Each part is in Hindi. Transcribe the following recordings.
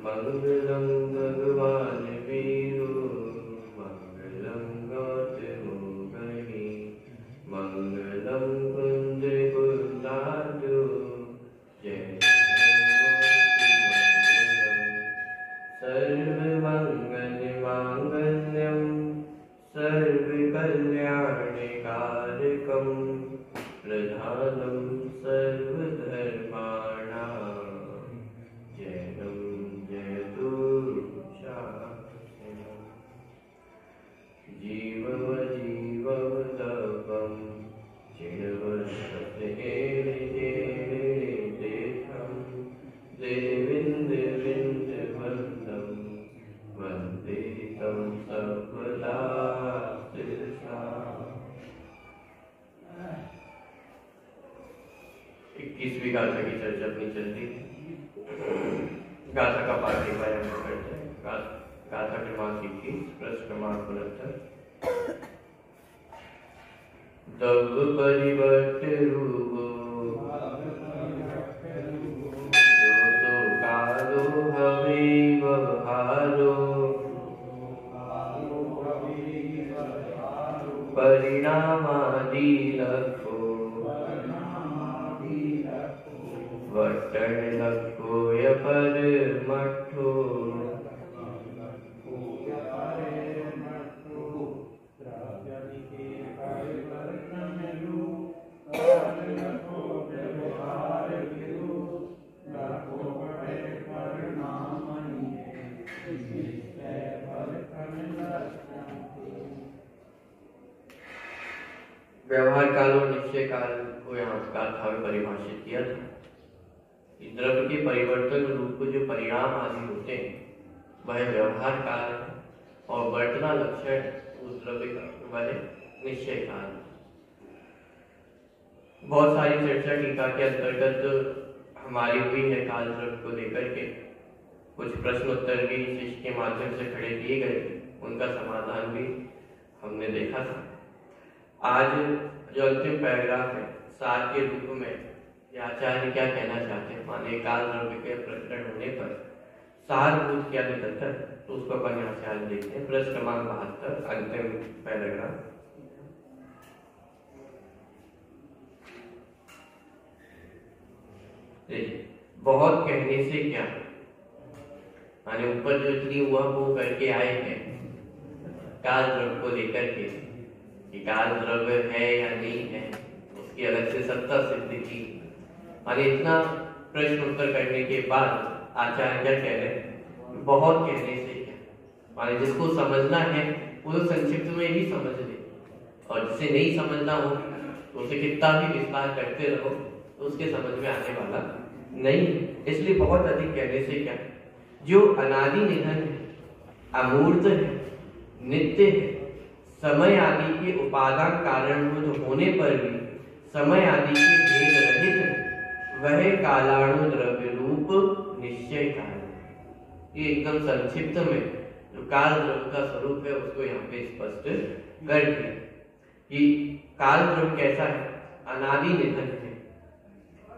मंगलम भगवान वीरु मंगलम गौतमो गहि मंगलम कुंज कुंदारु जय सर्वमंगल मांगल्यम सर्वकल्याणकारकम प्रधानम सर्वधर्माणां जयं जयतु शासनम् जीवव जीवव तपं चिरवसतेरितेरितेथं देविन्द्रविन्द्रवन्दं वन्दे तं सर्वदा शिरसा। 21वीं गाथा की चर्चा अपनी चलती है। गाथा का पाठ एक बार हम करते हैं। गाथा क्रमांक 21 प्रश्न क्रमांक 69। तब परिवर्त रूप जो तो कालो हवे व्यवहारो परिणामादि लखो वर्तन लखो य पर मठो व्यवहार काल और निश्चय काल को यहाँ गाथा में परिभाषित किया था। द्रव्य के परिवर्तन रूप जो परिणाम आदि होते हैं वह व्यवहार काल है और वर्तना लक्षण उस द्रव्य का वह निश्चय काल। बहुत सारी चर्चा टीका के अंतर्गत हमारी हुई है काल द्रव्य को लेकर के। कुछ प्रश्न उत्तर भी शिष्य के माध्यम से खड़े किए गए, उनका समाधान भी हमने देखा था। आज जो अंतिम पैराग्राफ है सार के रूप में आचार्य क्या कहना चाहते हैं, माने काल द्रव्य के प्रकरण होने पर सारभूत क्या निकलता है, तो उसको अपन यहाँ से आज देखते हैं। प्रश्न क्रमांक 72 अंतिम पैराग्राफ। बहुत कहने से क्या, माने ऊपर जो इतनी हुआ वो करके आए हैं काल द्रव्य को लेकर के कि काल द्रव्य है या नहीं है, उसकी अलग से सत्ता सिद्ध की। माने इतना प्रश्न उत्तर करने के बाद आचार्य क्या कह रहे हैं, बहुत कहने से क्या, माने जिसको समझना है वो तो संक्षिप्त में ही समझ ले, और जिसे नहीं समझना हो तो उसे कितना भी विस्तार करते रहो तो उसके समझ में आने वाला नहीं। इसलिए बहुत अधिक कहने से क्या, जो अनादि निधन है, अमूर्त है, नित्य है, समय आदि के उपादान कारणभूत होने पर भी समय आदि के भेद रहित है, वह कालाणु द्रव्य रूप निश्चय काल है। ये एकदम संक्षिप्त में जो काल द्रव्य का स्वरूप है उसको यहाँ पे स्पष्ट कर दिया कि काल द्रव्य कैसा है, अनादि निधन है।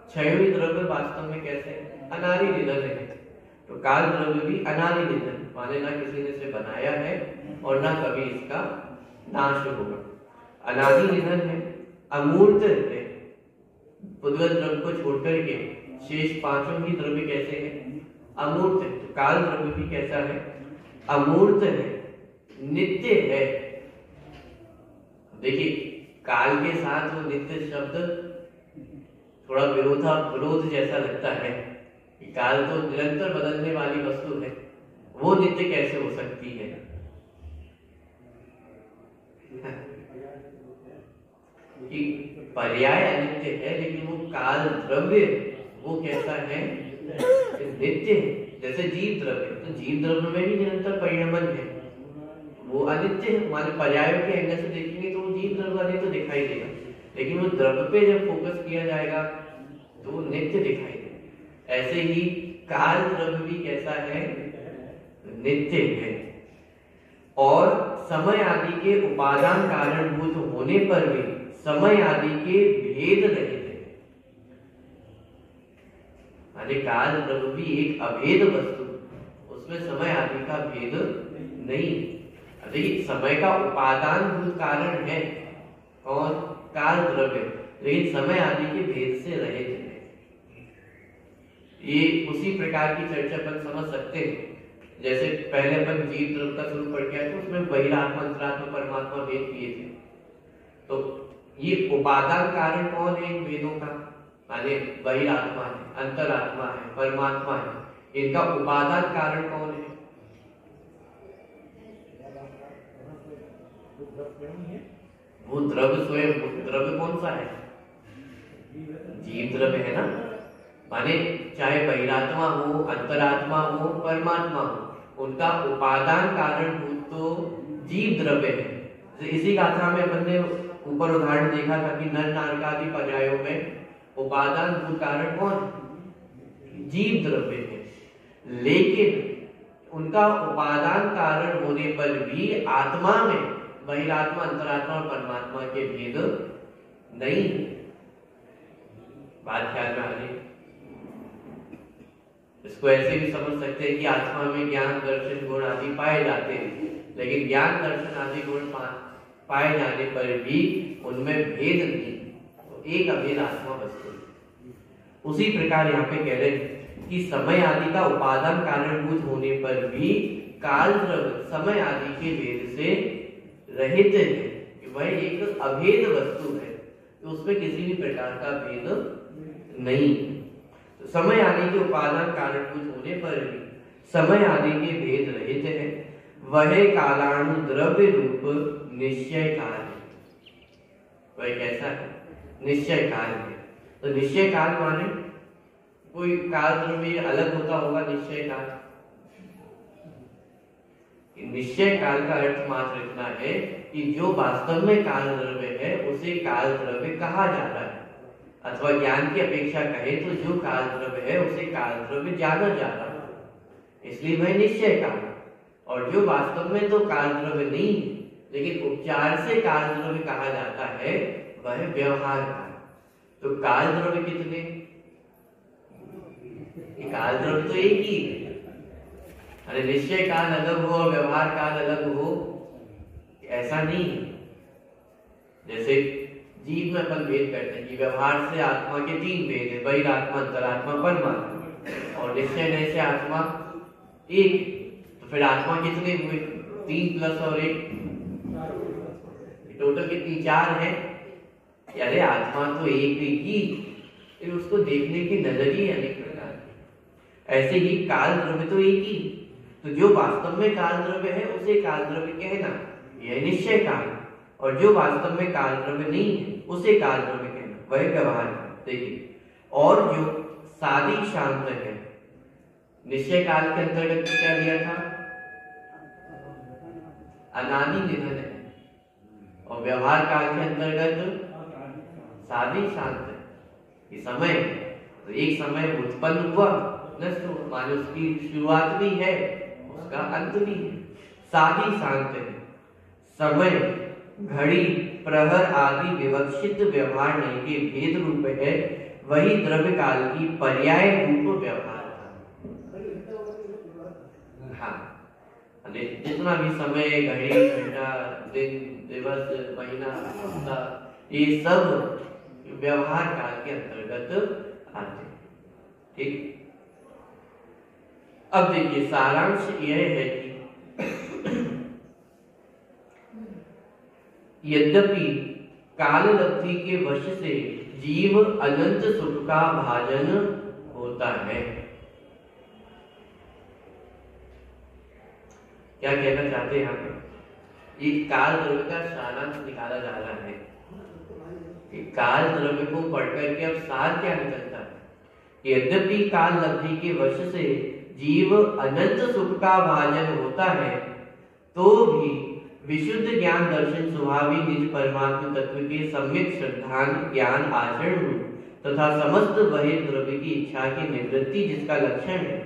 क्षयवी द्रव्य वास्तव में कैसे है, अनादि निधन है। तो काल द्रव्य भी अनादि निधन, माने ना किसी ने इसे बनाया है और ना कभी इसका नाश होगा। अनादि निधन है, अमूर्त है। उद्गत द्रव्य को छोड़कर के शेष पांचों ही द्रव्य कैसे हैं, अमूर्त है। तो काल द्रव्य भी कैसा है, अमूर्त है, नित्य है। देखिए काल के साथ वो नित्य शब्द थोड़ा विरोध जैसा लगता है कि काल तो निरंतर बदलने वाली वस्तु है, वो नित्य कैसे हो सकती है। कि पर्याय अनित्य है, लेकिन वो काल द्रव्य वो कैसा है, नित्य है। जैसे जीव द्रव्य, तो जीव द्रव्य में भी निरंतर परिणमन है, वो अनित्य है। हमारे पर्यायों के एंगल से देखेंगे तो वो जीव द्रव्य अनित्य दिखाई देगा, लेकिन वो द्रव्य पे जब फोकस किया जाएगा तो वो नित्य दिखाई देगा। ऐसे ही काल द्रव्य भी कैसा है, नित्य है। और समय आदि के उपादान कारणभूत होने पर भी समय आदि के भेद रहित है। माने काल द्रव्य भी एक अभेद वस्तु, उसमें समय आदि का भेद नहीं। देखिए समय का उपादान भूत कारण है और काल द्रव्य, लेकिन समय आदि के भेद से रहित है। ये उसी प्रकार की चर्चा अपन समझ सकते हैं जैसे पहले अपन जीव द्रव्य का शुरू पढ़ के आए थे, उसमें बहिरात्मा अंतरात्मा परमात्मा भेद किए थे। तो ये उपादान कारण कौन है इन भेदों का, माने बहिरात्मा है, अंतरात्मा है, परमात्मा है। इनका उपादान कारण कौन है? वो द्रव्य स्वयं, द्रव्य कौन सा है? जीव द्रव्य है ना। माने चाहे बहिरात्मा हो, अंतरात्मा हो, परमात्मा हो, उनका उपादान कारण भूत तो जीव द्रव्य है। तो इसी गाथा में अपन ने ऊपर उदाहरण देखा था कि नर नारकादि पर्यायों में उपादान भूत कारण कौन? जीव द्रव्य है। लेकिन उनका उपादान कारण होने पर भी आत्मा में बहिरात्मा, अंतरात्मा और परमात्मा के भेद नहीं। बात ख्याल में आ रही? इसको ऐसे भी समझ सकते हैं कि आत्मा में ज्ञान दर्शन गुण आदि पाए जाते हैं, लेकिन ज्ञान दर्शन आदि गुण पाए जाने पर भी उनमें भेद नहीं, तो एक अभेद आत्मा वस्तु। उसी प्रकार यहाँ पे कह रहे हैं कि समय आदि का उपादान कारणभूत होने पर भी काल द्रव्य समय आदि के भेद से रहित है, वह एक अभेद वस्तु है, तो उसमें किसी भी प्रकार का भेद नहीं। तो समय आदि के उपादान कारणभूत होने पर भी समय आदि के भेद रहित है। वह कालाणु द्रव्य रूप निश्चय काल है। वह कैसा है? निश्चय काल है। तो निश्चय काल माने कोई काल द्रव्य अलग होता होगा निश्चय काल। निश्चय काल का अर्थ मात्र इतना है कि जो वास्तव में काल द्रव्य है उसे काल द्रव्य कहा जाता है, अथवा ज्ञान की अपेक्षा कहे तो जो काल द्रव्य है उसे काल द्रव्य जाना जाता है, इसलिए वह निश्चय काल। और जो वास्तव में तो काल द्रव्य नहीं लेकिन उपचार से काल द्रव्य कहा जाता है वह व्यवहार काल। तो काल द्रव्य कितने? काल द्रव्य तो एक ही है। अरे निश्चय काल अलग हो और व्यवहार काल अलग हो, ऐसा नहीं है। जैसे जीव में अपन भेद करते हैं कि व्यवहार से आत्मा के तीन भेद है, बहिरात्मा, अंतरात्मा, परमात्मा, और निश्चय से आत्मा एक। तो फिर आत्मा कितने हुए? 3 प्लस और 1, टोटल कितनी? 4 है। अरे आत्मा तो एक ही, फिर उसको देखने की नजरिए अनेक प्रकार की। ऐसे ही काल द्रव्य तो एक ही, तो जो वास्तव में काल द्रव्य है उसे काल द्रव्य कहना, यह निश्चय काल। और जो वास्तव में काल द्रव्य नहीं है उसे काल द्रव्य कहना, वह व्यवहार काल। देखिए, और जो सादी शांत है, निश्चय काल के अंतर्गत क्या लिया था? अनादि निधन है। और व्यवहार काल के अंतर्गत सादी शांत है। समय, तो एक समय उत्पन्न हुआ, नष्ट हुआ, माने उसकी शुरुआत भी है, उसका अंत भी है। सादी शांत है। समय, घड़ी, प्रहर आदि विवक्षित व्यवहार नहीं के भेद रूप है, वही द्रव्य काल की पर्याय रूप व्यवहार था। हाँ, जितना भी समय, घड़ी, घंटा, दिन, दिवस, महीना, हफ्ता, ये सब व्यवहार काल के अंतर्गत आते हैं। ठीक। अब देखिए, सारांश यह है कि यद्यपि काल लब्धि के वश से जीव अनंत सुख का भाजन होता है। क्या कहना चाहते हैं यहाँ पे? ये काल द्रव्य का सारांश निकाला जा रहा है कि काल द्रव्य को पढ़कर के अब सार क्या निकलता है? यद्यपि काल लब्धि के वश से जीव अनंत सुख का भाजन होता है, तो भी विशुद्ध ज्ञान दर्शन स्वभावी निज परमात्म तत्व के सम्यक श्रद्धान ज्ञान आचरण रूप तथा समस्त वही द्रव्य की इच्छा की निवृत्ति जिसका लक्षण है,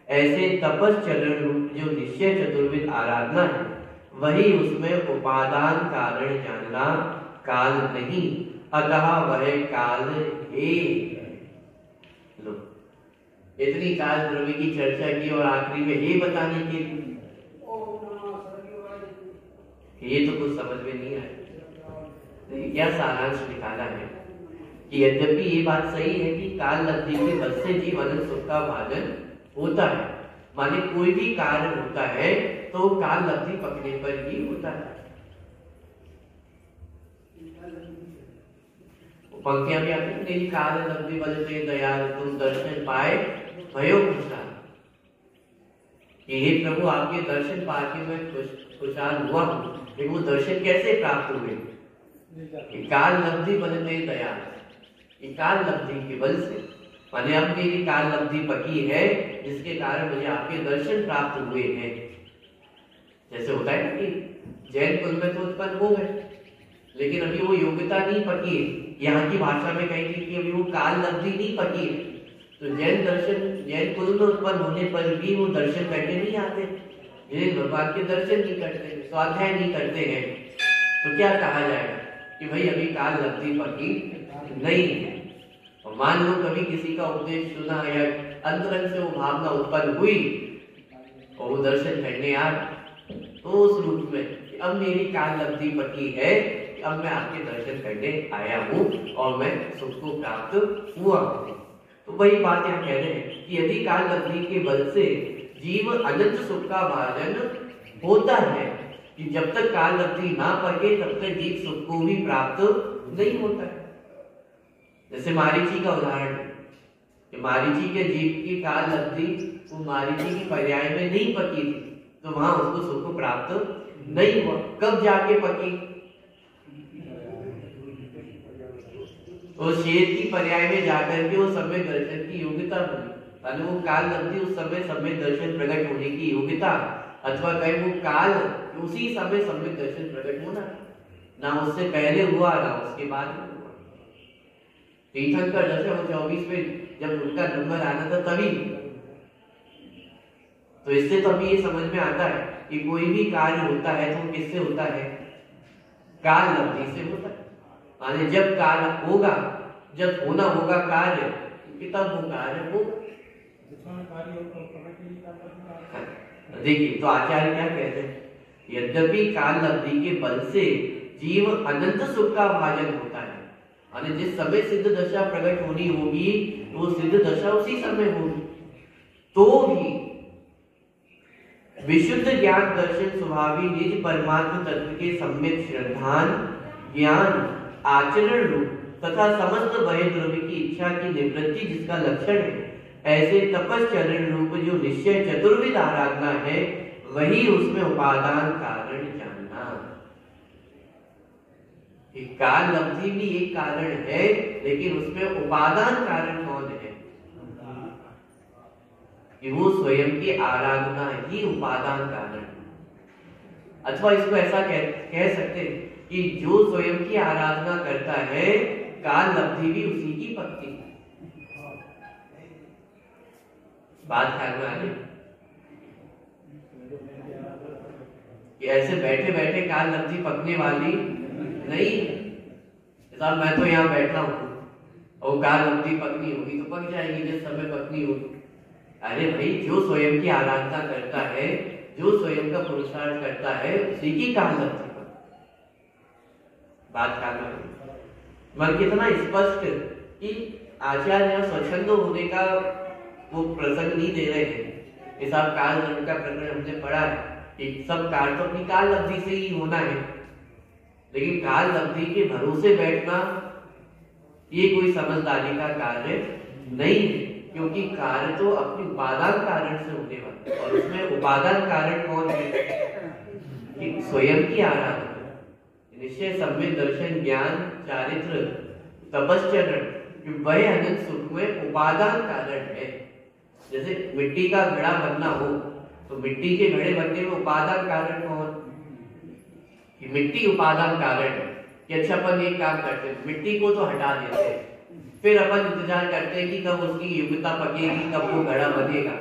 ऐसे तपश्चरण रूप जो निश्चय चतुर्विध आराधना है, वही उसमें उपादान कारण जानना काल नहीं, अतः वह काल एक है। लो, इतनी काल द्रव्य की चर्चा की और आखिरी में ये बताने के लिए ये तो कुछ समझ में नहीं आया। क्या सारांश निकाला है कि यद्यपि ये बात सही है कि काल लब्धि के बल से जीव अनंत सुख का भाजन होता है, माने कोई भी कार्य होता है तो काल लब्धि पकड़ने पर ही होता है। पंक्तियां भी आती है, काल लब्धि बल से दयाल तुम दर्शन पाए भयो खुशहाल। हे प्रभु आपके दर्शन पाके मैं खुशहाल हुआ हूँ, लेकिन वो दर्शन कैसे प्राप्त हुए? काल लब्धि बलते दयाल, काल लब्धि के बल से, माने अब मेरी काल लब्धि पकी है जिसके कारण मुझे आपके दर्शन प्राप्त हुए हैं। जैसे होता है ना कि जैन कुल में तो उत्पन्न हो गए, लेकिन अभी वो योग्यता नहीं पकी है। यहाँ की भाषा में कहेंगे कि अभी वो काल लब्धि नहीं पकी है, तो जैन दर्शन जैन कुल में उत्पन्न होने पर भी वो दर्शन करने नहीं आते, ये भगवान के दर्शन नहीं करते, स्वाध्याय नहीं करते हैं, तो क्या कहा जाएगा कि भाई अभी काल लब्धि पकी नहीं है। और मान लो कभी किसी का उपदेश सुना या अंतरंग से वो भावना उत्पन्न हुई और वो दर्शन करने आ गए, तो उस रूप में अब मेरी काल लब्धि पकी है, अब मैं आपके दर्शन करने आया हूँ और मैं सुख को प्राप्त हुआ हूँ। तो वही बात यहाँ कह रहे हैं कि यदि काल लब्धि के बल से जीव अनंत सुख का भाजन होता है, कि जब तक काल लब्धि ना पके तब तक जीव सुख को भी प्राप्त नहीं होता है। जैसे मारीची का उदाहरण है, मारीची के जीव की काल लब्धि वो मारीची की पर्याय में नहीं पकी थी, तो वहां उसको सुख प्राप्त नहीं हुआ। कब जाके पकी? तो शेर की पर्याय में जाकर के वो सम्यक दर्शन की योग्यता बनी, वो काल लब्धि उस समय सम्यक दर्शन प्रकट होने की योग्यता, अथवा कहे वो काल उसी समय सम्यक दर्शन प्रकट होना, ना उससे पहले हुआ ना उसके बाद हुआ। तीर्थंकर जैसे वो 24 में जब उनका नंबर आना था तभी, तो इससे तो अभी ये समझ में आता है कि कोई भी कार्य होता है तो किससे होता है? काल लब्धि से होता है। माने जब काल होगा, जब होना होगा कार्य, तब वो कार्य हो। देखिए तो आचार्य क्या कहते हैं, यद्यपि काल लब्धि के बल से जीव अनंत सुख का भाजन होता है, माने जिस समय सिद्ध दशा प्रकट होनी होगी वो सिद्ध दशा उसी समय होगी, तो भी विशुद्ध ज्ञान दर्शन स्वभावी निज परमात्म तत्व के सम्यक श्रद्धान ज्ञान आचरण रूप तथा समस्त वह द्रव्य की इच्छा की निवृत्ति जिसका लक्षण है, ऐसे तपश्चरण रूप जो निश्चय चतुर्विध आराधना है, वही उसमें उपादान कारण जानना। काल लब्धि भी एक कारण है, लेकिन उसमें उपादान कारण कौन है? कि वो स्वयं की आराधना ही उपादान कारण। अथवा इसको ऐसा कह सकते हैं कि जो स्वयं की आराधना करता है, काल लब्धि भी उसी की पक्की है। बात ख्याल में आ रही कि ऐसे बैठे बैठे काल लब्धि पकने वाली नहीं। साहब मैं तो यहाँ बैठा हूँ और काल लब्धि पकनी होगी तो पक जाएगी जिस समय पकनी होगी। अरे भाई, जो स्वयं की आराधना करता है, जो स्वयं का पुरुषार्थ करता है, उसी की काल लब्धि पकती। बात ख्याल में मन कितना स्पष्ट कि आचार्य स्वच्छंद होने का वो प्रसंग नहीं दे रहे हैं। इस आप काल धर्म का प्रकरण हमने पढ़ा है कि सब कार्य तो अपनी काल लब्धि से ही होना है, लेकिन काल लब्धि के भरोसे बैठना ये कोई समझदारी का कार्य नहीं है, क्योंकि कार्य तो अपनी उपादान कारण से होने वाला है। और उसमें उपादान कारण कौन है? कि स्वयं की आराधना, निश्चय सम्यक दर्शन ज्ञान चारित्र तपश्चरण, वह अनंत सुख में उपादान कारण है। जैसे मिट्टी का घड़ा बनना हो तो मिट्टी के घड़े बनने में उपादान कारण कौन? कि मिट्टी उपादान कारण है कि अच्छा अपन एक काम करते हैं, मिट्टी को तो हटा देते हैं, फिर अपन इंतजार करते हैं कि कब उसकी योग्यता पकेगी, कब वो घड़ा बनेगा,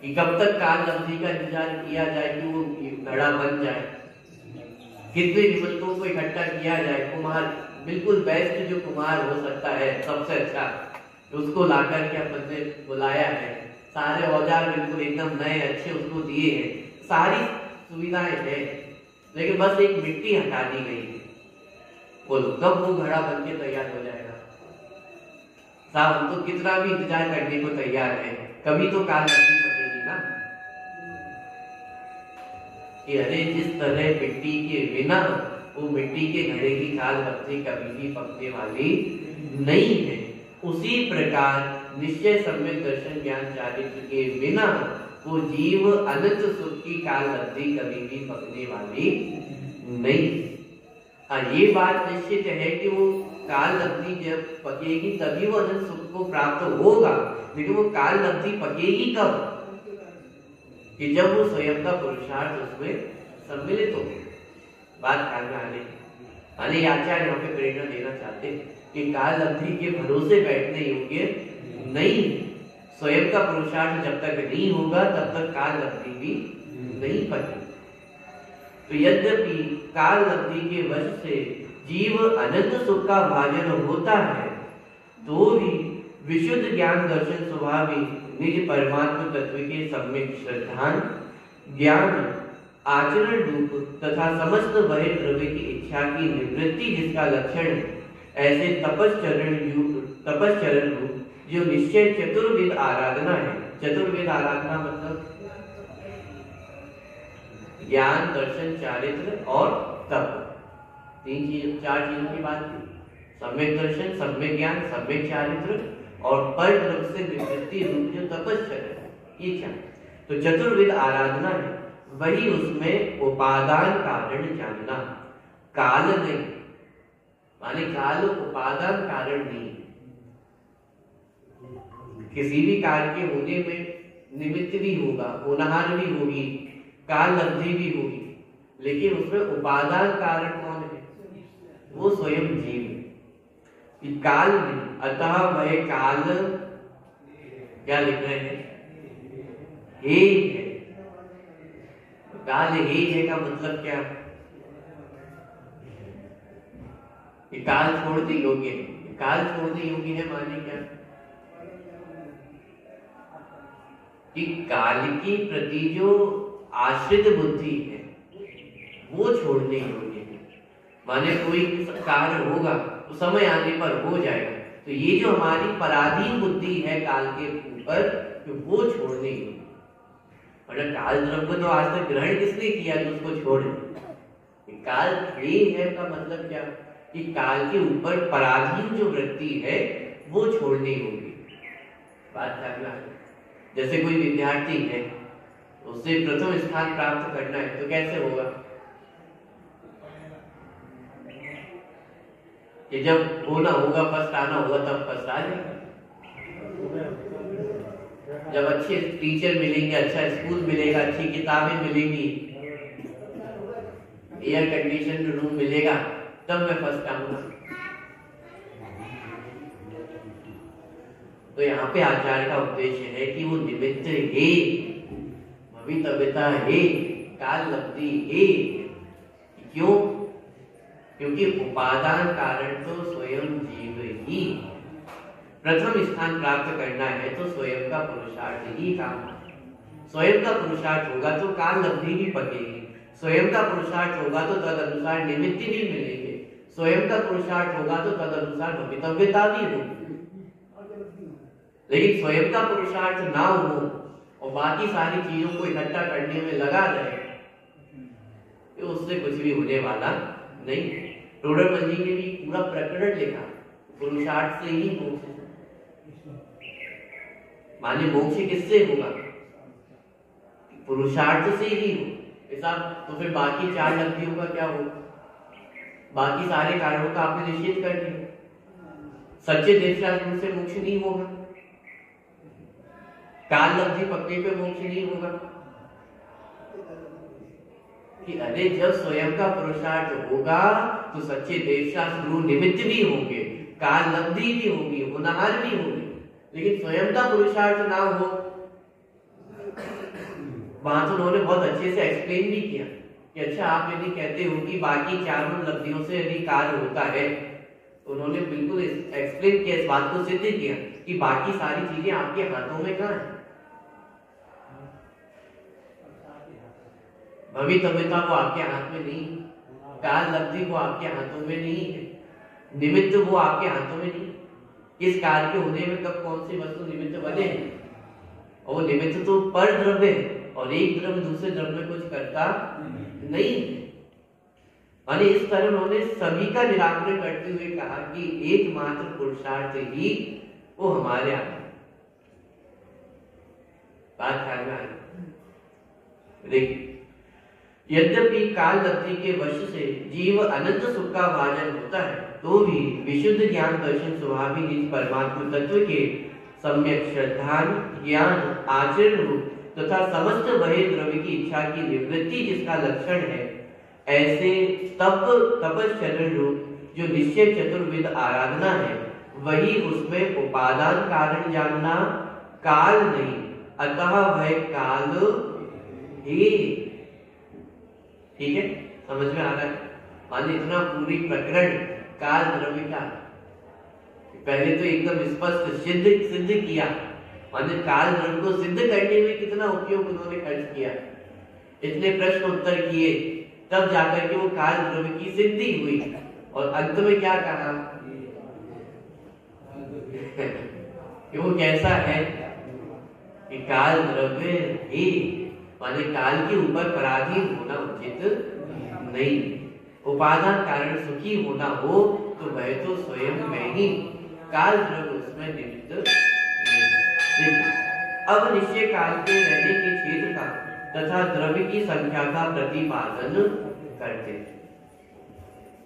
कि कब तक काल अवधि का इंतजार किया जाए कि वो घड़ा बन जाए, कितने निमंत्रणों को इकट्ठा किया जाए, कुम्हार बिल्कुल बेस्ट जो कुम्हार हो सकता है सबसे अच्छा, उसको लाकर के अपन ने बुलाया है, सारे औजार बिल्कुल एकदम नए अच्छे उसको दिए हैं, सारी सुविधाएं हैं, लेकिन बस एक मिट्टी हटा दी गई है। बोलो कब वो घड़ा बन के तैयार हो जाएगा? साहब हम तो कितना भी इंतजार करने को तैयार है, कभी तो काल अवधि पकेगी ना। कि अरे जिस तरह मिट्टी के बिना वो मिट्टी के घड़े की काल अवधि कभी भी पकने वाली नहीं है, उसी प्रकार निश्चय सम्यक दर्शन ज्ञान चारित्र के बिना वो जीव अनंत सुख की काल अवधि कभी भी पकने वाली नहीं। हाँ ये बात निश्चित है कि वो काल अवधि जब पकेगी तभी वो अनंत सुख को प्राप्त होगा, लेकिन वो काल अवधि पकेगी कब? कि जब वो स्वयं का पुरुषार्थ उसमें सम्मिलित हो। बात ख्याल में आने आचार्य यहाँ पे प्रेरणा देना चाहते कि काल अवधि के भरोसे बैठने योग्य नहीं, स्वयं का पुरुषार्थ जब तक नहीं होगा तब तक काल अवधि भी नहीं पकेगी। तो यद्यपि काल अवधि के वश से जीव अनंत सुख का भाजन होता है, तो भी विशुद्ध ज्ञान दर्शन स्वभाव निज परमात्म तत्व के सम्यक श्रद्धान ज्ञान आचरण रूप तथा समस्त वह द्रव्य की इच्छा की निवृत्ति जिसका लक्षण है, ऐसे तपश्चरण रूप जो निश्चय चतुर्विध आराधना है। चतुर्विध आराधना मतलब ज्ञान दर्शन चारित्र और तप, चार चीजों की बात की। सम्यक दर्शन, सम्यक ज्ञान, सम्यक चारित्र और पर द्रव्य से निवृत्ति रूप जो तपश्चरण, ये क्या? तो चतुर्विध आराधना है, वही उसमें उपादान कारण जानना, काल नहीं, माने काल उपादान कारण नहीं। किसी भी कार्य के होने में निमित्त भी होगा, होनहार भी होगी, काल अवधि भी होगी, लेकिन उसमें उपादान कारण कौन है? वो स्वयं जीव है, काल नहीं। अतः वह काल क्या लिख रहे हैं? हे है। काल हे है का मतलब क्या? ये काल छोड़ने योग्य है। काल छोड़ने योग्य है माने क्या? कि काल की प्रति जो आश्रित बुद्धि है वो छोड़ने योग्य है। माने कोई कार्य होगा तो समय आने पर हो जाएगा, तो ये जो हमारी पराधीन बुद्धि है काल के ऊपर, तो वो छोड़ने योग्य। मतलब काल द्रव्य तो आज तक ग्रहण किसने किया जो उसको छोड़ दे? काल हे है का मतलब क्या? कि काल के ऊपर पराधीन जो वृत्ति है वो छोड़नी होगी। बात करना, जैसे कोई विद्यार्थी है, उससे प्रथम स्थान प्राप्त करना है तो कैसे होगा? कि जब होना होगा, फर्स्ट आना होगा, तब फर्स्ट आ जाएगा। जब अच्छे टीचर मिलेंगे, अच्छा स्कूल मिलेगा, अच्छी किताबें मिलेंगी, एयर कंडीशन रूम मिलेगा, तब मैं फर्स्ट आऊंगा। तो यहाँ पे आचार्य का उद्देश्य है कि वो निमित्त है, भवितव्यता है, काल अवधि है। क्यों? क्योंकि उपादान कारण तो स्वयं जीव ही। प्रथम स्थान प्राप्त करना है तो स्वयं का पुरुषार्थ ही काम है। स्वयं का पुरुषार्थ होगा तो काल अवधि भी पकेगी, स्वयं का पुरुषार्थ होगा तो तद अनुसार निमित्त भी मिलेंगे, स्वयं का पुरुषार्थ होगा तो तद अनुसार भवितव्यता भी होगी। लेकिन स्वयं का पुरुषार्थ ना हो और बाकी सारी चीजों को इकट्ठा करने में लगा रहे तो उससे कुछ भी होने वाला नहीं। टोडरमल जी ने भी पूरा प्रकरण लिखा, पुरुषार्थ से ही मोक्ष। माने मोक्ष किससे होगा? पुरुषार्थ से ही हो। ऐसा तो फिर बाकी चार लब्धियों का क्या होगा? बाकी सारे कारणों का आपने निश्चित कर दिया। सच्चे देवशास्त्र से मोक्ष नहीं होगा, काल लब्धि पकड़ने पे मोक्ष नहीं होगा, कि अरे जब स्वयं का पुरुषार्थ होगा तो सच्चे देवशास्त्र गुरु निमित्त भी होंगे, काल लब्धि भी होगी, होनहार भी होगी, लेकिन स्वयं का पुरुषार्थ ना हो। वहां तो उन्होंने बहुत अच्छे से एक्सप्लेन भी किया कि अच्छा आप यदि कहते हो कि बाकी चारों लब्धियों से यदि कार्य होता है, तो उन्होंने बिल्कुल एक्सप्लेन किया, इस बात को सिद्ध किया कि बाकी सारी चीजें आपके हाथों में कहां है। भवितव्यता वो आपके हाथ में नहीं, काल लब्धि वो आपके हाथों में नहीं है, निमित्त वो आपके हाथों में नहीं। किस कार्य के होने में कब कौन सी वस्तु निमित्त बने, और वो निमित्त तो पर द्रव्य है, और एक द्रव्य दूसरे द्रव्य में कुछ करता नहीं। माने इस तरह उन्होंने सभी का निराकरण करते हुए कहा कि एकमात्र पुरुषार्थ ही वो हमारे हाथ में। बात ख्याल में आई। देखिए, यद्यपि काल लब्धि के वश से जीव अनंत सुख का भाजन होता है, तो भी विशुद्ध ज्ञान दर्शन स्वभाव ही निज परमात्मा तत्व के सम्यक श्रद्धान ज्ञान आचरण रूप तथा समस्त वही द्रव्य की इच्छा की निवृत्ति जिसका लक्षण है, ऐसे तपश्चरण रूप जो निश्चय चतुर्विध आराधना है, वही उसमें उपादान कारण जानना काल नहीं, अतः वह काल ही। ठीक है, समझ में आ रहा है? माने इतना पूरी प्रकरण काल द्रव्य का पहले तो एकदम स्पष्ट सिद्ध किया, माने काल द्रव्य को सिद्ध करने में कितना उपयोग उन्होंने खर्च किया, इतने प्रश्न उत्तर किए, तब जाकर के वो काल द्रव्य की सिद्धि हुई। और अंत में क्या कहा कि वो कैसा है कि काल द्रव्य ही, माने काल के ऊपर पराधीन होना उचित नहीं। उपादान कारण सुखी होना हो तो वह तो स्वयं में ही काल द्रव्य उसमें निमित्त नहीं। अब निश्चय काल के रहने के क्षेत्र का तथा द्रव्य की संख्या का प्रतिपादन करते।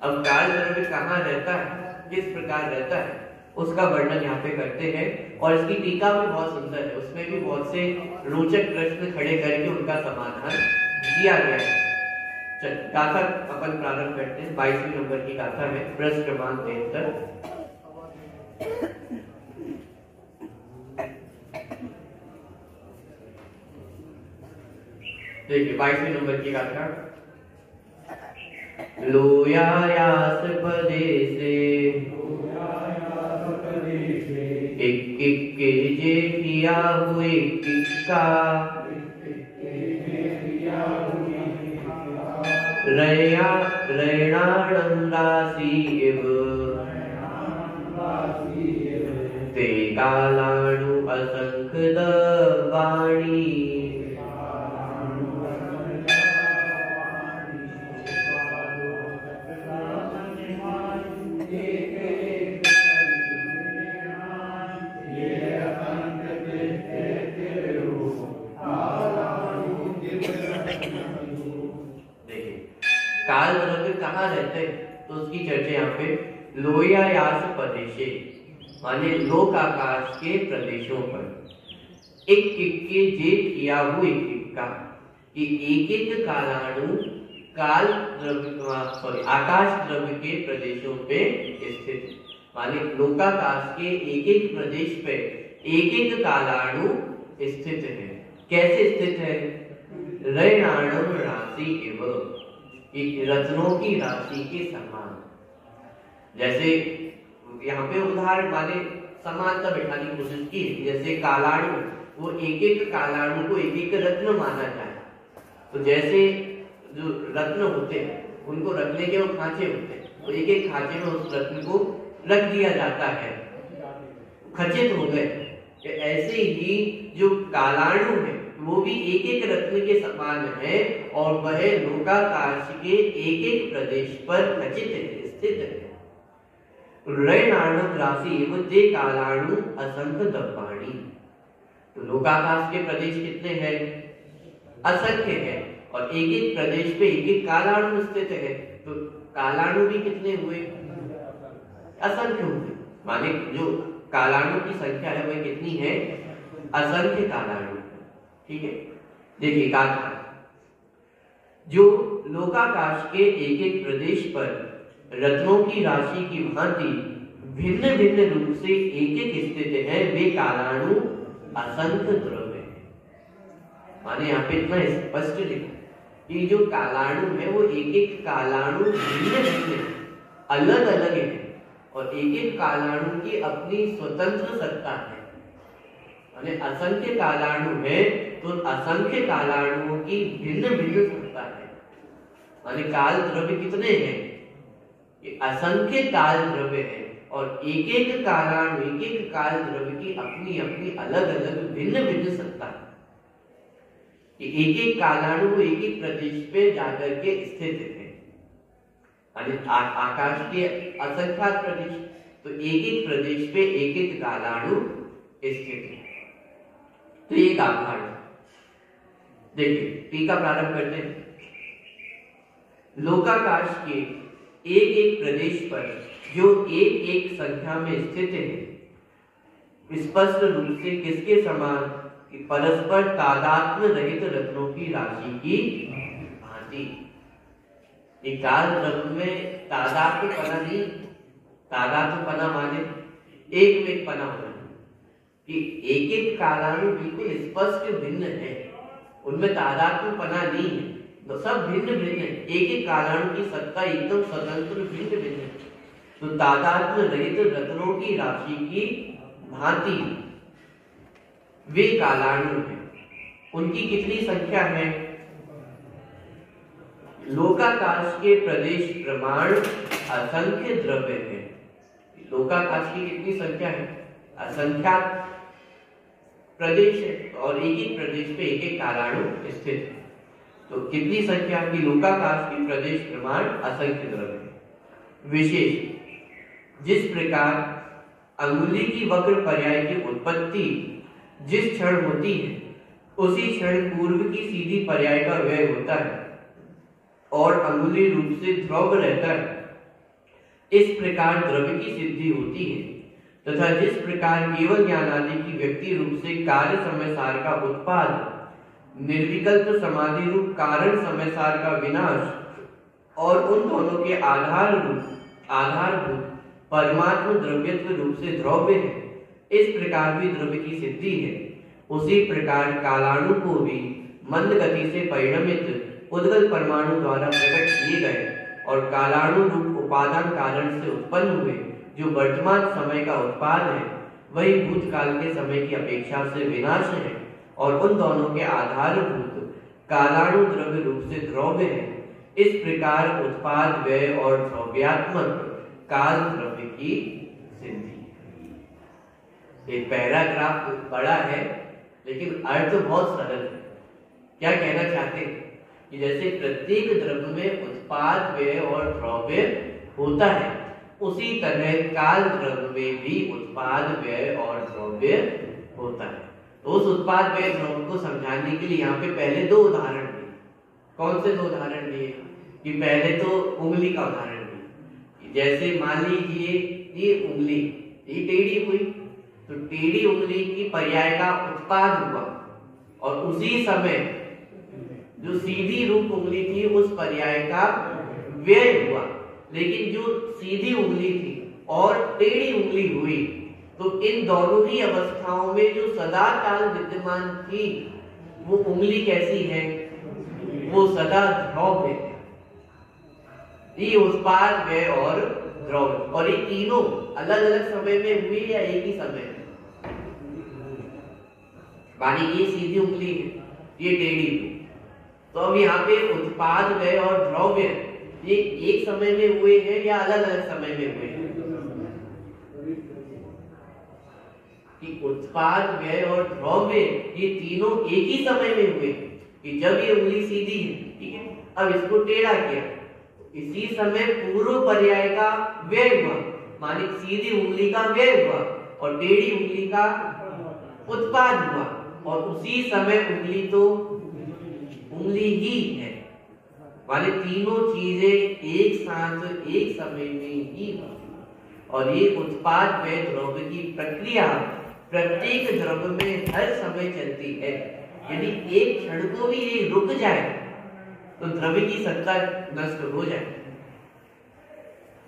अब काल द्रव्य कहाँ रहता है, किस प्रकार रहता है, उसका वर्णन यहाँ पे करते हैं। और इसकी टीका भी बहुत सुंदर है, उसमें भी बहुत से रोचक प्रश्न खड़े करके उनका समाधान किया गया है। चल गाथा अपन प्रारंभ करते हैं। 22वें नंबर की गाथा में प्रश्न क्रमांक 73। देखिए 22वें नंबर की गाथा। लोयायास पदे से एक के जे किया हुए किसका, रैणाणं राशि इव ते कालाणु असंख्य वाणी। काल द्रव्य कहाँ रहते हैं, तो उसकी चर्चा यहाँ पे लोयायास प्रदेशे, माने लोक आकाश के प्रदेशों पर एक के जे किया हुए का कि एक एक कालाणु काल द्रव्य आकाश द्रव्य के प्रदेशों पे स्थित, माने लोकाकाश के एक एक प्रदेश पे एक एक कालाणु स्थित है। कैसे स्थित है? रैणाणं राशि एवं, रत्नों की राशि के समान। जैसे यहाँ पे उदाहरण माने समानता बैठाने की कोशिश की, जैसे कालाणु, वो एक एक कालाणु को एक एक रत्न माना जाए, तो जैसे जो रत्न होते हैं उनको रखने के वो खांचे होते हैं, तो एक एक खांचे में उस रत्न को रख दिया जाता है, खचित हो गए। ऐसे ही जो कालाणु है वो भी एक एक रत्न के समान है, और वह लोकाकाश के एक एक प्रदेश पर खचित है, स्थित है। रैणाणं राशि एवं ते कालाणु असंख्य दब्बाणी, तो लोकाकाश के प्रदेश कितने हैं? असंख्य है, और एक एक प्रदेश पे एक एक कालाणु स्थित है, तो कालाणु भी कितने हुए? असंख्य हुए। माने जो कालाणु की संख्या है वह कितनी है? असंख्य कालाणु। ठीक है, देखिए गाथा। जो लोकाकाश के एक एक प्रदेश पर रत्नों की राशि की भांति भिन्न भिन्न रूप से एक एक स्थित है, वे कालाणु असंख्य द्रव्य है। माने यहाँ पे इतना स्पष्ट लिखा कि जो कालाणु है वो एक एक कालाणु भिन्न भिन्न अलग अलग है और एक एक कालाणु की अपनी स्वतंत्र सत्ता है। माने असंख्य कालाणु है तो असंख्य कालाणुओं की भिन्न भिन्न सत्ता है। माने काल द्रव्य कितने हैं? ये असंख्य काल द्रव्य है और एक एक कालाणु एक एक काल द्रव्य की अपनी अपनी अलग अलग भिन्न भिन्न सत्ता है। एक एक कालाणु वो एक एक प्रदेश पे जाकर के स्थित है। आकाश के असंख्यात प्रदेश, तो एक एक प्रदेश पे एक एक कालाणु स्थित है। तो एक आकार देखिए, टीका प्रारंभ करते हैं। लोकाकाश के एक एक प्रदेश पर जो एक एक संख्या में स्थित है, स्पष्ट रूप से किसके समान? कि परस्पर तादात्म्य रहित रत्नों की राशि की भांति। काल द्रव्य में तादात्म्य पना नहीं, तादात्म्य पना माने एक में एक पना होना कि एक एक कालाणु बिल्कुल स्पष्ट भिन्न है, उनमें तादात्म्य पना नहीं है, तो सब भिन्न भिन्न है। एक एक कालाणु की सत्ता एकदम स्वतंत्र भिन्न भिन्न है। तो तादात्म्य रहित रत्नों की राशि की भांति वे कालाणु हैं। उनकी कितनी संख्या है? लोकाकाश के प्रदेश प्रमाण असंख्य द्रव्य है। लोकाकाश की कितनी संख्या है? असंख्यात प्रदेश है और एक एक प्रदेश पे एक एक कालाणु स्थित है। तो कितनी संख्या की? लोकाकाश के प्रदेश प्रमाण असंख्य द्रव्य है। विशेष जिस प्रकार अंगुली की वक्र पर्याय की उत्पत्ति जिस क्षण होती है उसी क्षण पूर्व की सीधी पर्याय का व्यय होता है और अंगुली रूप से ध्रुव रहता है, इस प्रकार द्रव्य की सिद्धि होती है। तथा जिस प्रकार केवल ज्ञान आदि की व्यक्ति रूप से कार्य समय सार का उत्पाद, निर्विकल्प समाधि रूप कारण समय सार का विनाश और उन दोनों के आधारभूत परमात्म द्रव्यत्व रूप से द्रव्य है, इस प्रकार भी द्रव्य की सिद्धि है। उसी प्रकार कालाणु को भी मंद गति से परिणमित उद्गल परमाणु द्वारा प्रकट किए गए और कालाणु रूप उपादान कारण से उत्पन्न हुए जो वर्तमान समय का उत्पाद है, वही भूतकाल के समय की अपेक्षा से विनाश है और उन दोनों के आधारभूत कालाणु द्रव्य रूप से द्रव्य है। इस प्रकार उत्पाद व्यय और द्रव्यात्मक काल द्रव्य की सिद्धि। एक पैराग्राफ बड़ा है लेकिन अर्थ बहुत सरल है। क्या कहना चाहते हैं कि जैसे प्रत्येक द्रव्य में उत्पाद व्यय और द्रव्य होता है, उसी तरह काल द्रव्य में भी उत्पाद व्यय और द्रव्य होता है। तो उस उत्पाद व्यय द्रव्य को समझाने के लिए यहाँ पे पहले दो उदाहरण दिए। कौन से दो उदाहरण दिए? कि पहले तो उंगली का उदाहरण दिए। जैसे मान लीजिए ये उंगली ये टेढ़ी हुई, तो टेढ़ी उंगली की पर्याय का उत्पाद हुआ और उसी समय जो सीधी रूप उंगली थी उस पर्याय का व्यय हुआ। लेकिन जो सीधी उंगली थी और टेढ़ी उंगली हुई, तो इन दोनों ही अवस्थाओं में जो सदा काल विद्यमान थी वो उंगली कैसी है? वो सदा ध्रुव है। ये उत्पाद व्यय और द्रव्य, और ये तीनों अलग अलग समय में हुई या एक ही समय में? मानी ये सीधी उंगली है, ये टेढ़ी हुई, तो अब यहाँ पे उत्पाद व्यय और द्रव्य ये एक समय में हुए हैं या अलग अलग समय में हुए हैं? कि उत्पाद व्यय और द्रव्य ये तीनों एक ही समय में हुए कि जब ये उंगली सीधी है, ठीक है, अब इसको टेढ़ा किया, इसी समय पूर्व पर्याय का व्यय हुआ, माने सीधी उंगली का व्यय हुआ और टेढ़ी उंगली का उत्पाद हुआ, और उसी समय उंगली तो उंगली ही है। माने तीनों चीजें एक साथ एक समय में ही होती, और ये उत्पाद व्यय द्रव्य की प्रक्रिया प्रत्येक द्रव्य में हर समय चलती है। यदि एक क्षण को भी ये रुक जाए तो द्रव्य की सत्ता नष्ट हो जाए।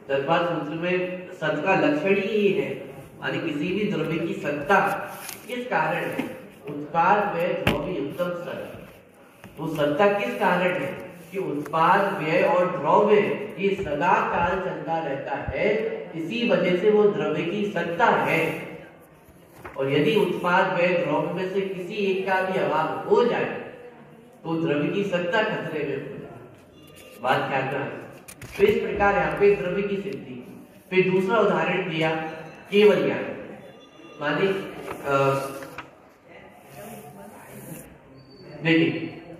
तत्वा सूत्र में सत्ता का लक्षण ही ये है, माने किसी भी द्रव्य की सत्ता किस कारण है? उत्पाद व्यय द्रव्य उत्तम स्तर। तो सत्ता किस कारण है कि उत्पाद व्यय और द्रव्य ये सदा काल चलता रहता है, इसी वजह से वो द्रव्य की सत्ता है। और यदि उत्पाद व्यय द्रव्य में से किसी एक का भी अभाव हो जाए तो द्रव्य की सत्ता खतरे में हो जाए। बात क्या है? तो इस प्रकार यहाँ पे द्रव्य की सिद्धि। फिर दूसरा उदाहरण दिया केवल ज्ञान, माने देखिए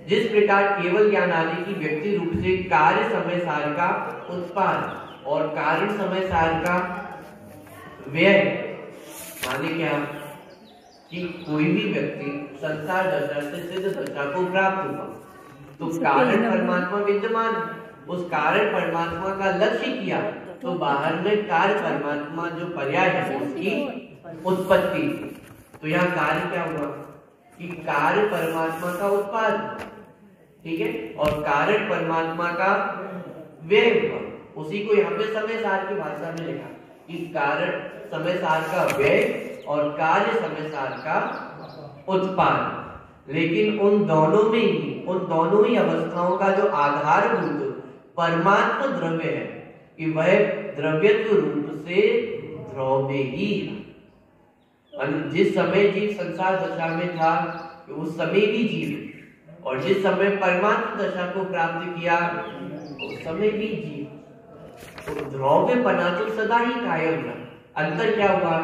जिस प्रकार केवल ज्ञान आदि की व्यक्ति रूप से कार्य समय सार का उत्पाद और कारण समय सार का व्यय, माने क्या कि कोई भी व्यक्ति संसार दशा से सिद्ध दशा को प्राप्त हुआ तो कारण परमात्मा विद्यमान, उस कारण परमात्मा का लक्ष्य किया तो बाहर में कार्य परमात्मा जो पर्याय है उसकी उत्पत्ति। तो यहाँ कार्य क्या हुआ कि कार्य परमात्मा का उत्पाद, ठीक है, और कारण परमात्मा का व्यय हुआ। उसी को यहाँ पे समय सार की भाषा में लिखा कि कारण समय सार का व्यय और कार्य समय सार का उत्पाद। लेकिन उन दोनों ही अवस्थाओं का जो आधारभूत परमात्मा द्रव्य है कि वह द्रव्यत्व रूप से द्रव्य ही, जिस समय जीव संसार दशा में था उस समय भी जीव, और जिस समय परमात्मा दशा को प्राप्त किया उस समय भी जीव। तो द्रव्य पना तो सदा ही कायम रहा। अंतर क्या हुआ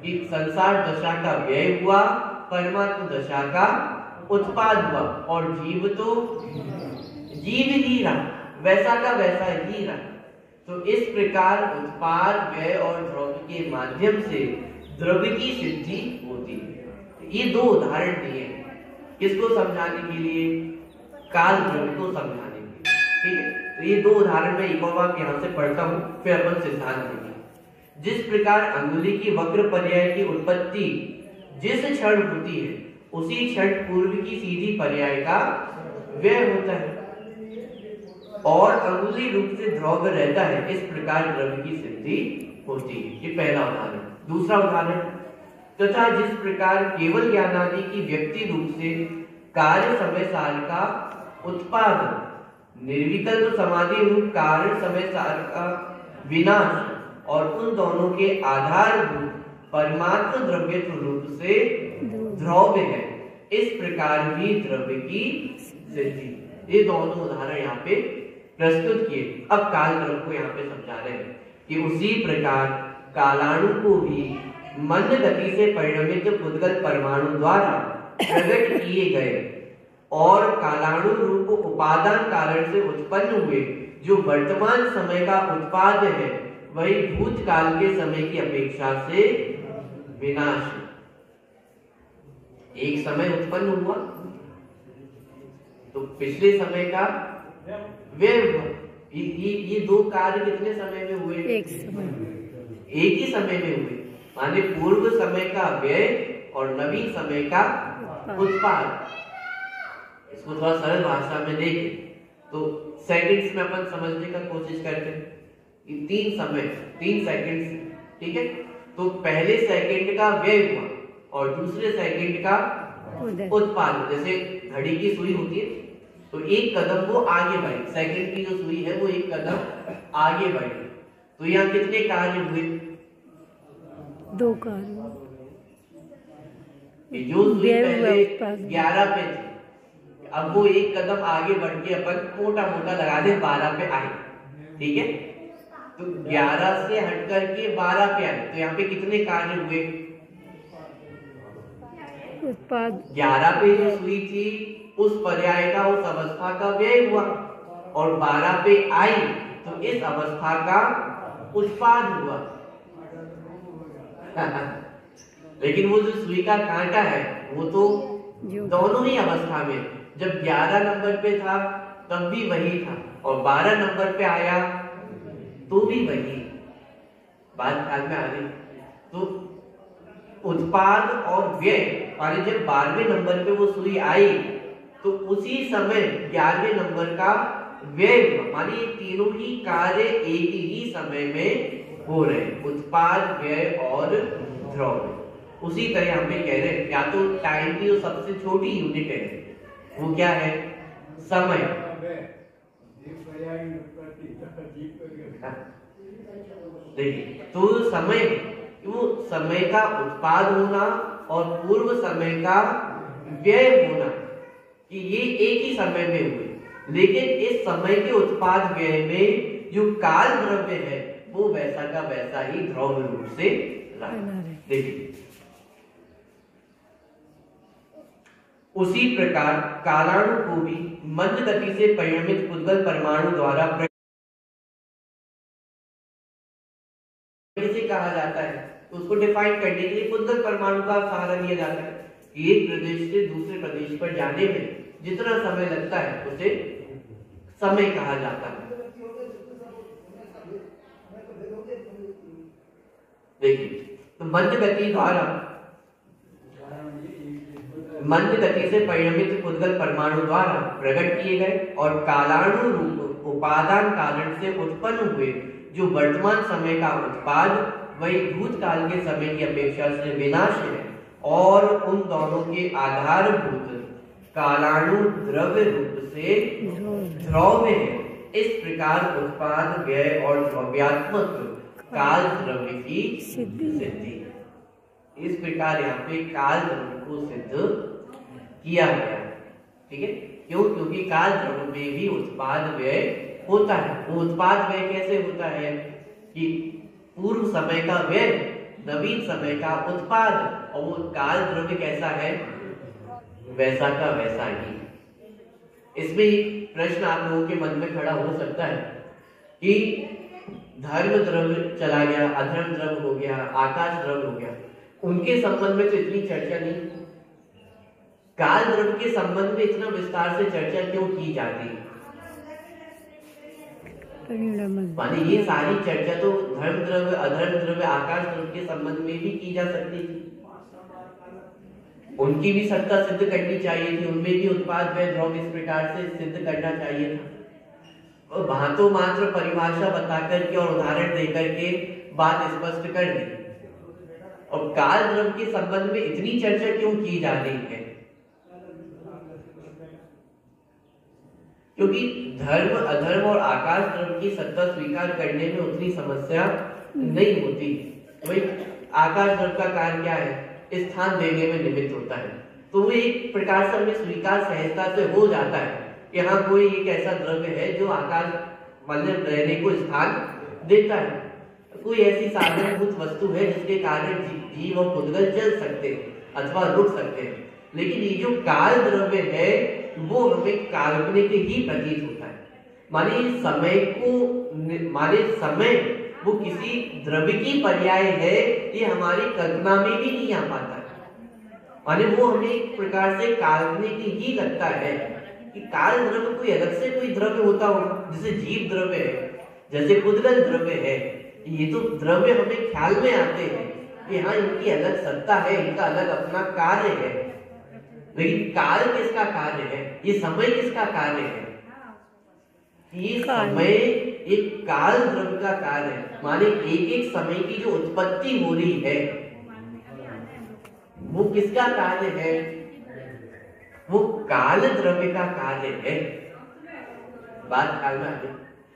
कि संसार दशा का व्यय हुआ, परमात्मा दशा का उत्पाद हुआ, और जीव तो जीव ही रहा, वैसा का वैसा ही रहा। तो इस प्रकार उत्पाद व्यय और द्रव्य के माध्यम से द्रव्य की सिद्धि होती है। ये दो उदाहरण दिए किसको समझाने के लिए? काल द्रव्य को समझाने के लिए, ठीक है। तो ये दो उदाहरण में एक और बार यहाँ से पढ़ता हूँ, फिर अपन सिद्धांत देंगे। जिस प्रकार अंगुली की वक्र पर्याय की उत्पत्ति जिस क्षण होती है उसी क्षण पूर्व की सीधी पर्याय का व्यय होता है और अंगुली रूप से द्रव्य रहता है, इस प्रकार द्रव्य की सिद्धि होती है। ये पहला उदाहरण। दूसरा उदाहरण, तथा जिस प्रकार केवल ज्ञान आदि की व्यक्ति रूप से कार्य समय सार का उत्पादन, निर्विकल्प समाधि रूप कारण समय सार का विनाश और उन दोनों के आधारभूत परमात्मा द्रव्यत्व रूप से द्रव्य है, इस प्रकार भी द्रव्य की सिद्धि। ये दोनों उदाहरण यहाँ पे प्रस्तुत किए। अब काल द्रव्य को यहाँ पे समझा रहे हैं कि उसी प्रकार कालाणु को भी मंद गति से परिणमित पुद्गल परमाणु द्वारा प्रकट किए गए और कालाणु रूप उपादान कारण से उत्पन्न हुए जो वर्तमान समय का उत्पाद है, वही भूतकाल के समय की अपेक्षा से विनाश है। एक समय उत्पन्न हुआ तो पिछले समय का व्यय हुआ। ये दो कार्य कितने समय में हुए? एक ही समय में हुए, माने पूर्व समय का व्यय और नवीन समय का उत्पाद। इसको थोड़ा सरल भाषा में देखें तो सेकंड्स में अपन समझने का कोशिश करते हैं। तीन सेकंड्स, ठीक है। तो पहले सेकंड का व्यय हुआ और दूसरे सेकंड का उत्पाद। जैसे घड़ी की सुई होती है तो एक कदम वो आगे बढ़ी, सेकंड की जो सुई है वो एक कदम आगे बढ़ी। तो यहाँ कितने कार्य हुए? दो कार्य। जो सुई पहले 11 पे थी, अब वो एक कदम आगे बढ़ के अपन मोटा मोटा लगा दे 12 पे आए, ठीक है। तो 11 से हट करके 12 पे आए, तो यहाँ पे कितने कार्य हुए? उत्पाद। 11 पे जो सुई थी उस पर्याय का, उस अवस्था का व्यय हुआ, और 12 पे आई तो इस अवस्था का उत्पाद हुआ। लेकिन वो जो सुई का कांटा है वो तो दोनों ही अवस्था में, जब 11 नंबर पे था तब भी वही था और 12 नंबर पे आया तो भी वही। बात ख्याल में आ रही? तो उत्पाद और व्यय, जब 12वें नंबर पे वो सुई आई तो उसी समय 11वें नंबर का व्यय हुआ, मानी ये तीनों ही कार्य एक ही समय में हो रहे हैं, उत्पाद, व्यय और द्रव्य। उसी तरह हम भी कह रहे हैं, या तो टाइम की जो सबसे छोटी यूनिट है वो क्या है, समय। देखिए तो समय, वो समय का उत्पाद होना और पूर्व समय का व्यय होना, कि ये एक ही समय में हुए, लेकिन इस समय के उत्पाद व्यय में जो काल द्रव्य है वो वैसा का वैसा ही द्रव्य रूप से रहा। देखिए उसी प्रकार कालाणु को भी मंद गति से परिणमित उद्गल परमाणु द्वारा कैसे कहा जाता है, तो उसको डिफाइन करने के लिए उद्गल परमाणु का सहारा लिया जाता है। एक प्रदेश से दूसरे प्रदेश पर जाने में जितना समय लगता है उसे समय कहा जाता है। देखिए तो मंद गति से परिणमित उद्गल परमाणु द्वारा प्रकट किए गए और कालाणु रूप उपादान कारण से उत्पन्न हुए जो वर्तमान समय का उत्पाद वही भूतकाल के समय की अपेक्षा से विनाशी है और उन दोनों के आधारभूत कालाणु द्रव्य रूप से द्रव्य है। इस प्रकार उत्पाद, व्यय और द्रव्यात्मक काल द्रव्य की सिद्धि। इस प्रकार यहाँ पे काल द्रव्य को सिद्ध किया गया, ठीक है। क्यों? क्योंकि काल द्रव्य में भी उत्पाद व्यय होता है। वो उत्पाद व्यय कैसे होता है कि पूर्व समय का व्यय, नवीन समय का उत्पाद, और वो काल द्रव्य कैसा है, वैसा का वैसा ही। इसमें प्रश्न आप लोगों के मन में खड़ा हो सकता है कि धर्म द्रव्य चला गया, अधर्म द्रव्य हो गया, आकाश द्रव्य हो गया, उनके संबंध में तो इतनी चर्चा नहीं, काल द्रव्य के संबंध में इतना विस्तार से चर्चा क्यों की जाती है? माने ये सारी चर्चा तो धर्म द्रव्य, अधर्म द्रव्य, आकाश द्रव्य के संबंध में भी की जा सकती थी, उनकी भी सत्ता सिद्ध करनी चाहिए थी, उनमें भी उत्पाद व्यय द्रव्य इस प्रकार से सिद्ध करना चाहिए था। और वहां तो मात्र परिभाषा बता करके और उदाहरण देकर के बात स्पष्ट कर दी, और काल द्रव्य के संबंध में इतनी चर्चा क्यों की जा रही है? क्योंकि धर्म, अधर्म और आकाश द्रव्य की सत्ता स्वीकार करने में उतनी समस्या नहीं होती। भाई आकाश द्रव्य का कार्य क्या है? स्थान देने में निमित्त होता है, तो वो एक प्रकार से हमें स्वीकार सहजता से हो जाता है कि हाँ कोई एक ऐसा द्रव्य है जो आकाश मतलब रहने को स्थान देता है, कोई ऐसी साधारणभूत वस्तु है जिसके कारण जीव और पुद्गल चल सकते हैं अथवा रुक सकते हैं। लेकिन ये जो काल द्रव्य है वो हमें काल्पनिक ही प्रतीत होता है। माने समय वो किसी द्रव्य की पर्याय है, ये हमारी कल्पना में भी नहीं आ पाता है। माने वो हमें एक प्रकार से काल्पनिक ही लगता है कि काल द्रव्य कोई अलग से कोई द्रव्य होता होगा, जैसे जीव द्रव्य है, जैसे पुद्गल द्रव्य है। ये तो द्रव्य हमें ख्याल में आते हैं कि हाँ इनकी अलग सत्ता है, इनका अलग अपना कार्य है, लेकिन काल किसका कार्य है? ये समय किसका कार्य है? ये समय एक काल द्रव्य का कार्य है। माने एक एक समय की जो उत्पत्ति हो रही है वो किसका कार्य है? वो काल द्रव्य का कार्य है। बात ख्याल में आती।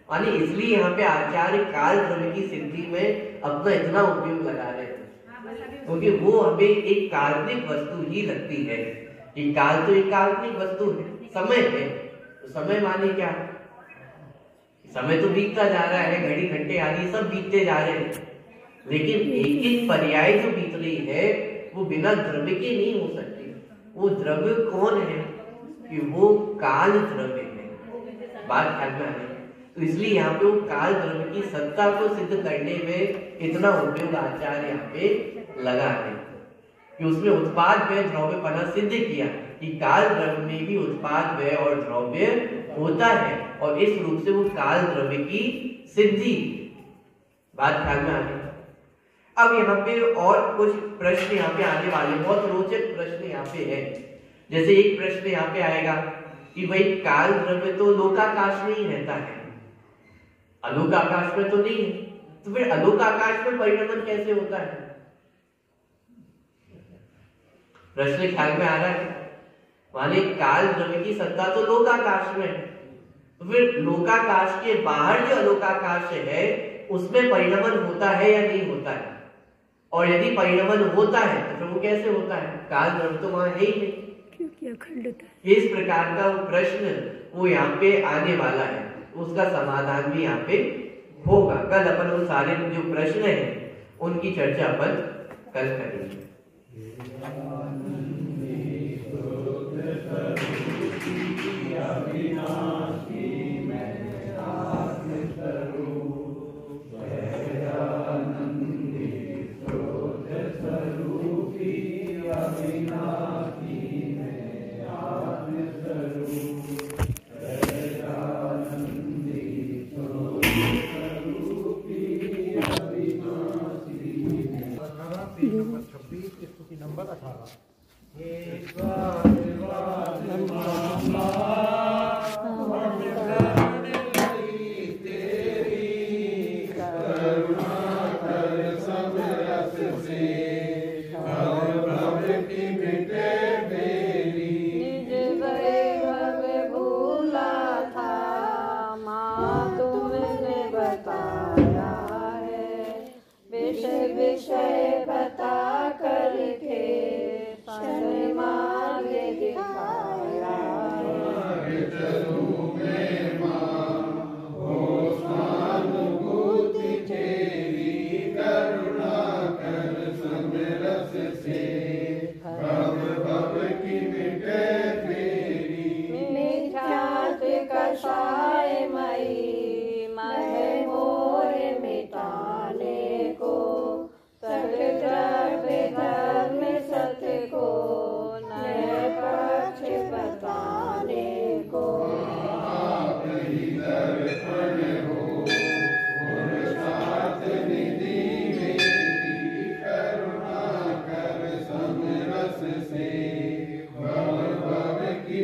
माने इसलिए यहाँ पे आचार्य काल द्रव्य की सिद्धि में अपना इतना उपयोग लगा रहे हैं, क्योंकि वो हमें एक काल्पनिक वस्तु ही लगती है कि काल तो एक काल्पनिक वस्तु है, समय है। तो समय माने क्या? समय तो बीतता जा रहा है, घड़ी घंटे आदि सब बीतते जा रहे हैं, लेकिन एक एक पर्याय जो बीत रही है वो बिना द्रव्य के नहीं हो सकती। वो द्रव्य कौन है? कि वो काल द्रव्य है। बात ख्याल में आ रही है। तो इसलिए यहाँ पे वो काल द्रव्य की सत्ता को सिद्ध करने में इतना उपयोग आचार्य यहाँ पे लगा है कि उसमें उत्पाद व्यय द्रव्यपना सिद्ध किया कि काल द्रव्य में भी उत्पाद व्यय और द्रव्य होता है, और इस रूप से वो काल द्रव्य की सिद्धि। बात ख्याल में आ रही है। अब यहाँ पे और कुछ प्रश्न यहाँ पे आने वाले, बहुत रोचक प्रश्न यहाँ पे है। जैसे एक प्रश्न यहाँ पे आएगा कि भाई काल द्रव्य तो लोकाकाश में ही रहता है, अलोकाकाश में तो नहीं है, तो फिर अलोकाकाश में परिणमन कैसे होता है? प्रश्न ख्याल में आ रहा है? माने काल द्रव्य की सत्ता तो लोकाकाश में है, तो फिर लोकाकाश के बाहर जो अलोकाकाश है उसमें परिणमन होता है या नहीं होता है? और यदि परिणमन होता है तो फिर वो कैसे होता है? काल द्रव्य तो वहां है ही नहीं, क्योंकि अखंडित है। इस प्रकार का वो प्रश्न वो यहाँ पे आने वाला है, उसका समाधान भी यहाँ पे होगा। कल अपन उन सारे जो प्रश्न हैं उनकी चर्चा अपन कल करेंगे। नंबर 26 स्तुति नंबर 18। विषय बता करके सन्मार्ग दिखाया है। चलूं मैं मां हो स्वानुभूति तेरी, करुणा कर समरस से भव भव की मिटे फेरी। मिथ्यात कषाय मई मह मोह मिटाने को, धर्म सत्य को नए पक्ष बताने को। आप ही दर्पण हो पुरुषार्थ निधि मेरी, करुणा कर समरस से भव भव की